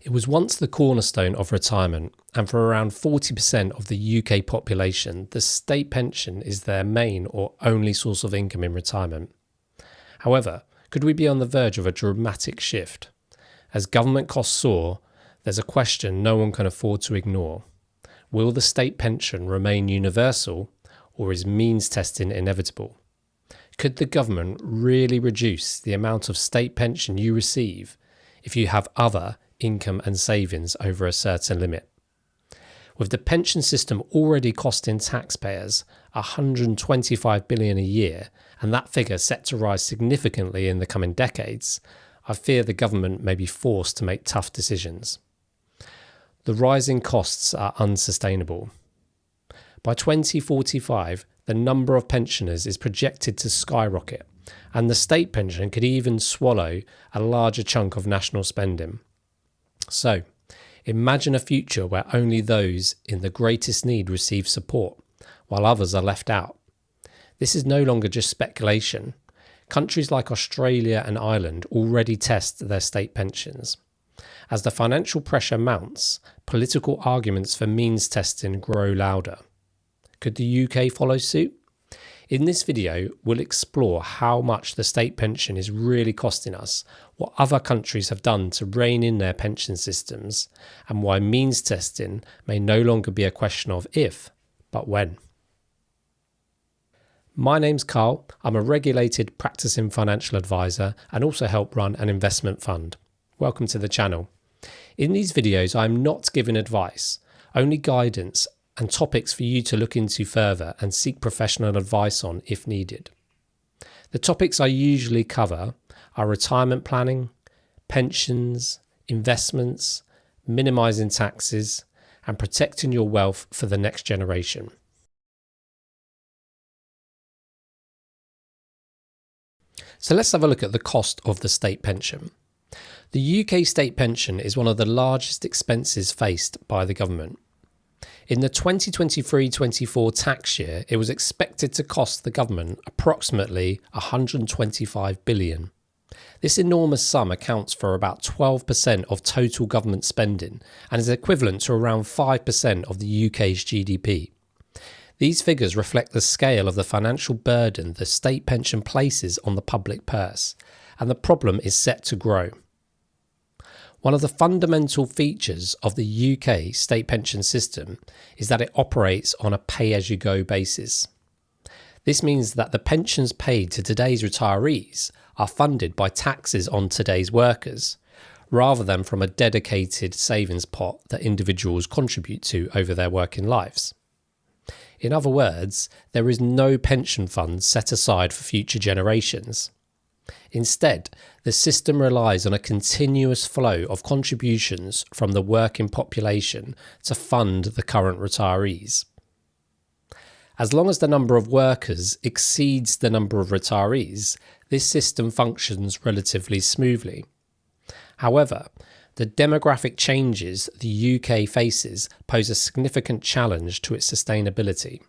It was once the cornerstone of retirement, and for around 40% of the UK population, the state pension is their main or only source of income in retirement. However, could we be on the verge of a dramatic shift? As government costs soar, there's a question no one can afford to ignore. Will the state pension remain universal, or is means testing inevitable? Could the government really reduce the amount of state pension you receive if you have other income and savings over a certain limit? With the pension system already costing taxpayers $125 billion a year, and that figure set to rise significantly in the coming decades, I fear the government may be forced to make tough decisions. The rising costs are unsustainable. By 2045, the number of pensioners is projected to skyrocket, and the state pension could even swallow a larger chunk of national spending. So, imagine a future where only those in the greatest need receive support, while others are left out. This is no longer just speculation. Countries like Australia and Ireland already test their state pensions. As the financial pressure mounts, political arguments for means testing grow louder. Could the UK follow suit? In this video, we'll explore how much the state pension is really costing us, what other countries have done to rein in their pension systems, and why means testing may no longer be a question of if, but when. My name's Carl. I'm a regulated practicing financial advisor and also help run an investment fund. Welcome to the channel. In these videos, I'm not giving advice, only guidance and topics for you to look into further and seek professional advice on if needed. The topics I usually cover are retirement planning, pensions, investments, minimising taxes, and protecting your wealth for the next generation. So let's have a look at the cost of the state pension. The UK state pension is one of the largest expenses faced by the government. In the 2023-24 tax year, it was expected to cost the government approximately $125 billion. This enormous sum accounts for about 12% of total government spending and is equivalent to around 5% of the UK's GDP. These figures reflect the scale of the financial burden the state pension places on the public purse, and the problem is set to grow. One of the fundamental features of the UK state pension system is that it operates on a pay-as-you-go basis. This means that the pensions paid to today's retirees are funded by taxes on today's workers, rather than from a dedicated savings pot that individuals contribute to over their working lives. In other words, there is no pension fund set aside for future generations. Instead, the system relies on a continuous flow of contributions from the working population to fund the current retirees. As long as the number of workers exceeds the number of retirees, this system functions relatively smoothly. However, the demographic changes the UK faces pose a significant challenge to its sustainability.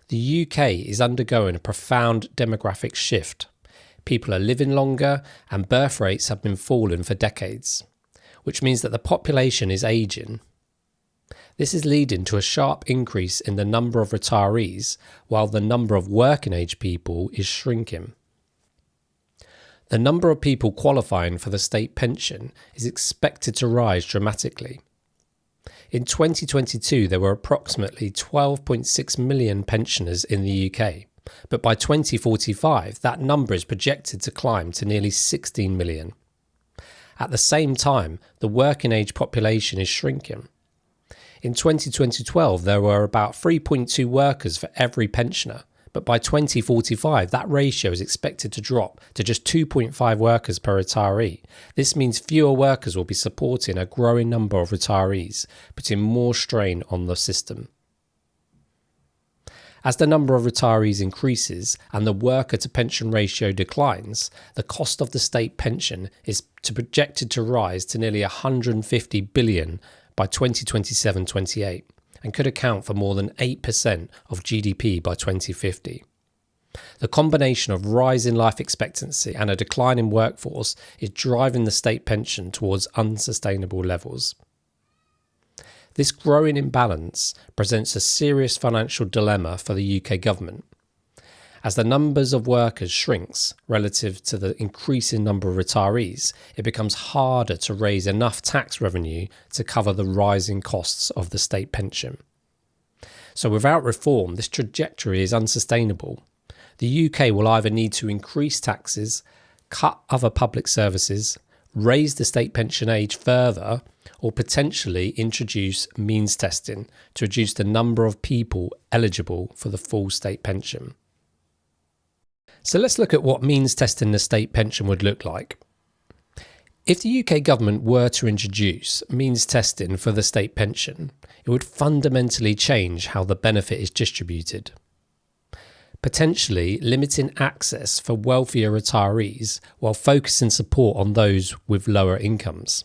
The UK is undergoing a profound demographic shift. People are living longer and birth rates have been falling for decades, which means that the population is ageing. This is leading to a sharp increase in the number of retirees while the number of working age people is shrinking. The number of people qualifying for the state pension is expected to rise dramatically. In 2022, there were approximately 12.6 million pensioners in the UK, but by 2045, that number is projected to climb to nearly 16 million. At the same time, the working age population is shrinking. In 2012, there were about 3.2 workers for every pensioner, but by 2045, that ratio is expected to drop to just 2.5 workers per retiree. This means fewer workers will be supporting a growing number of retirees, putting more strain on the system. As the number of retirees increases and the worker-to-pension ratio declines, the cost of the state pension is projected to rise to nearly $150 billion by 2027-28. and could account for more than 8% of GDP by 2050. The combination of rising life expectancy and a decline in workforce is driving the state pension towards unsustainable levels. This growing imbalance presents a serious financial dilemma for the UK government. As the numbers of workers shrinks relative to the increasing number of retirees, it becomes harder to raise enough tax revenue to cover the rising costs of the state pension. So without reform, this trajectory is unsustainable. The UK will either need to increase taxes, cut other public services, raise the state pension age further, or potentially introduce means testing to reduce the number of people eligible for the full state pension. So let's look at what means testing the state pension would look like. If the UK government were to introduce means testing for the state pension, it would fundamentally change how the benefit is distributed, potentially limiting access for wealthier retirees while focusing support on those with lower incomes.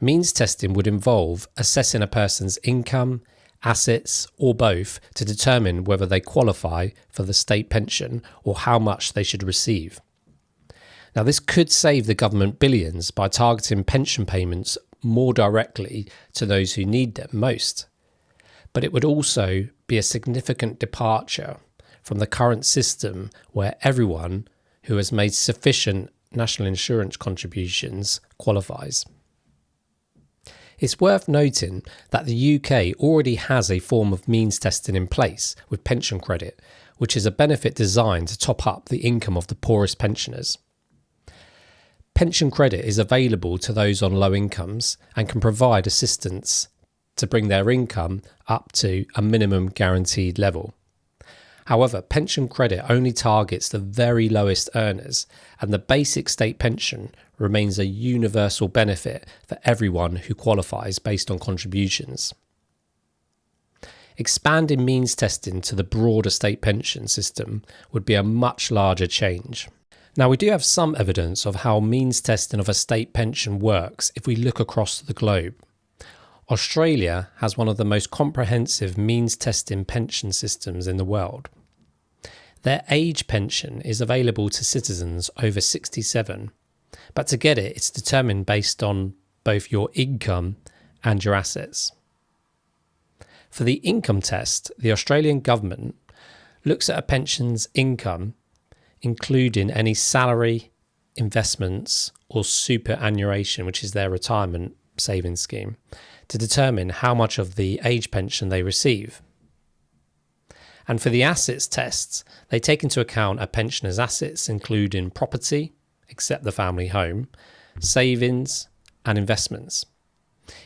Means testing would involve assessing a person's income, assets, or both to determine whether they qualify for the state pension or how much they should receive. Now, this could save the government billions by targeting pension payments more directly to those who need them most. But it would also be a significant departure from the current system where everyone who has made sufficient national insurance contributions qualifies. It's worth noting that the UK already has a form of means testing in place with pension credit, which is a benefit designed to top up the income of the poorest pensioners. Pension credit is available to those on low incomes and can provide assistance to bring their income up to a minimum guaranteed level. However, pension credit only targets the very lowest earners, and the basic state pension remains a universal benefit for everyone who qualifies based on contributions. Expanding means testing to the broader state pension system would be a much larger change. Now, we do have some evidence of how means testing of a state pension works if we look across the globe. Australia has one of the most comprehensive means testing pension systems in the world. Their age pension is available to citizens over 67, but to get it, it's determined based on both your income and your assets. For the income test, the Australian government looks at a pension's income, including any salary, investments, or superannuation, which is their retirement savings scheme, to determine how much of the age pension they receive. And for the assets tests, they take into account a pensioner's assets, including property, except the family home, savings, and investments.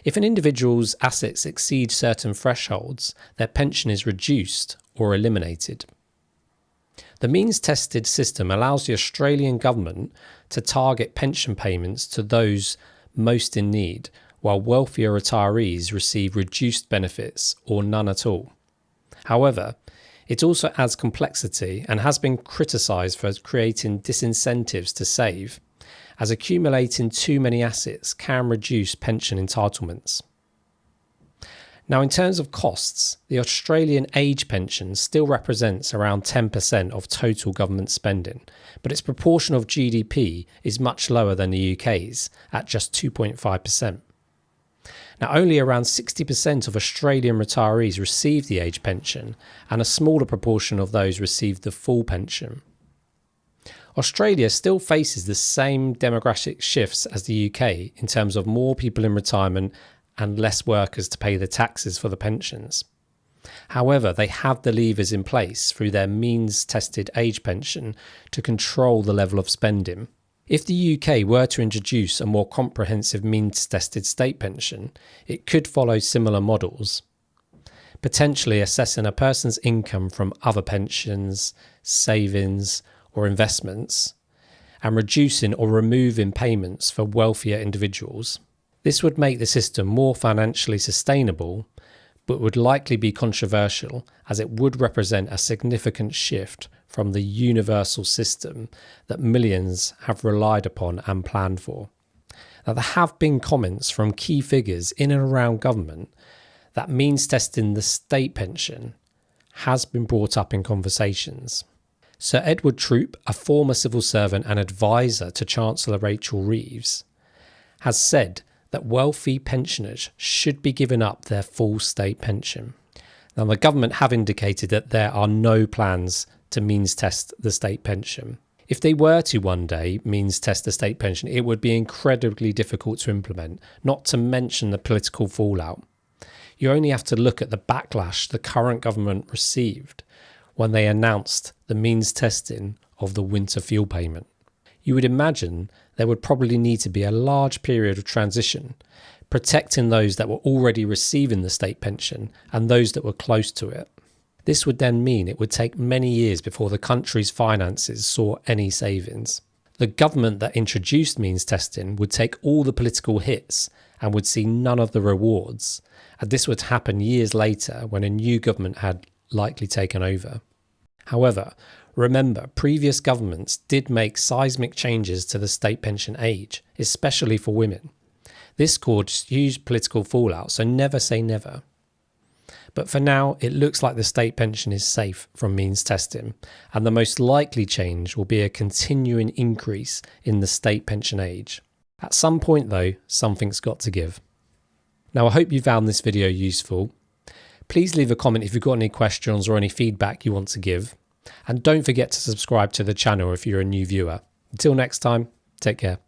If an individual's assets exceed certain thresholds, their pension is reduced or eliminated. The means tested system allows the Australian government to target pension payments to those most in need, while wealthier retirees receive reduced benefits or none at all. However, it also adds complexity and has been criticised for creating disincentives to save, as accumulating too many assets can reduce pension entitlements. Now, in terms of costs, the Australian age pension still represents around 10% of total government spending, but its proportion of GDP is much lower than the UK's at just 2.5%. Now, only around 60% of Australian retirees receive the age pension, and a smaller proportion of those receive the full pension. Australia still faces the same demographic shifts as the UK in terms of more people in retirement and less workers to pay the taxes for the pensions. However, they have the levers in place through their means-tested age pension to control the level of spending. If the UK were to introduce a more comprehensive means-tested state pension, it could follow similar models, potentially assessing a person's income from other pensions, savings, or investments, and reducing or removing payments for wealthier individuals. This would make the system more financially sustainable, but would likely be controversial as it would represent a significant shift from the universal system that millions have relied upon and planned for. Now, there have been comments from key figures in and around government that means testing the state pension has been brought up in conversations. Sir Edward Troop, a former civil servant and advisor to Chancellor Rachel Reeves, has said that wealthy pensioners should be given up their full state pension. Now, the government have indicated that there are no plans to means test the state pension. If they were to one day means test the state pension, it would be incredibly difficult to implement, not to mention the political fallout. You only have to look at the backlash the current government received when they announced the means testing of the winter fuel payment. You would imagine there would probably need to be a large period of transition, protecting those that were already receiving the state pension and those that were close to it. This would then mean it would take many years before the country's finances saw any savings. The government that introduced means testing would take all the political hits and would see none of the rewards, and this would happen years later when a new government had likely taken over. However, remember, previous governments did make seismic changes to the state pension age, especially for women. This caused huge political fallout, so never say never. But for now, it looks like the state pension is safe from means testing, and the most likely change will be a continuing increase in the state pension age. At some point though, something's got to give. Now, I hope you found this video useful. Please leave a comment if you've got any questions or any feedback you want to give. And don't forget to subscribe to the channel if you're a new viewer. Until next time, take care.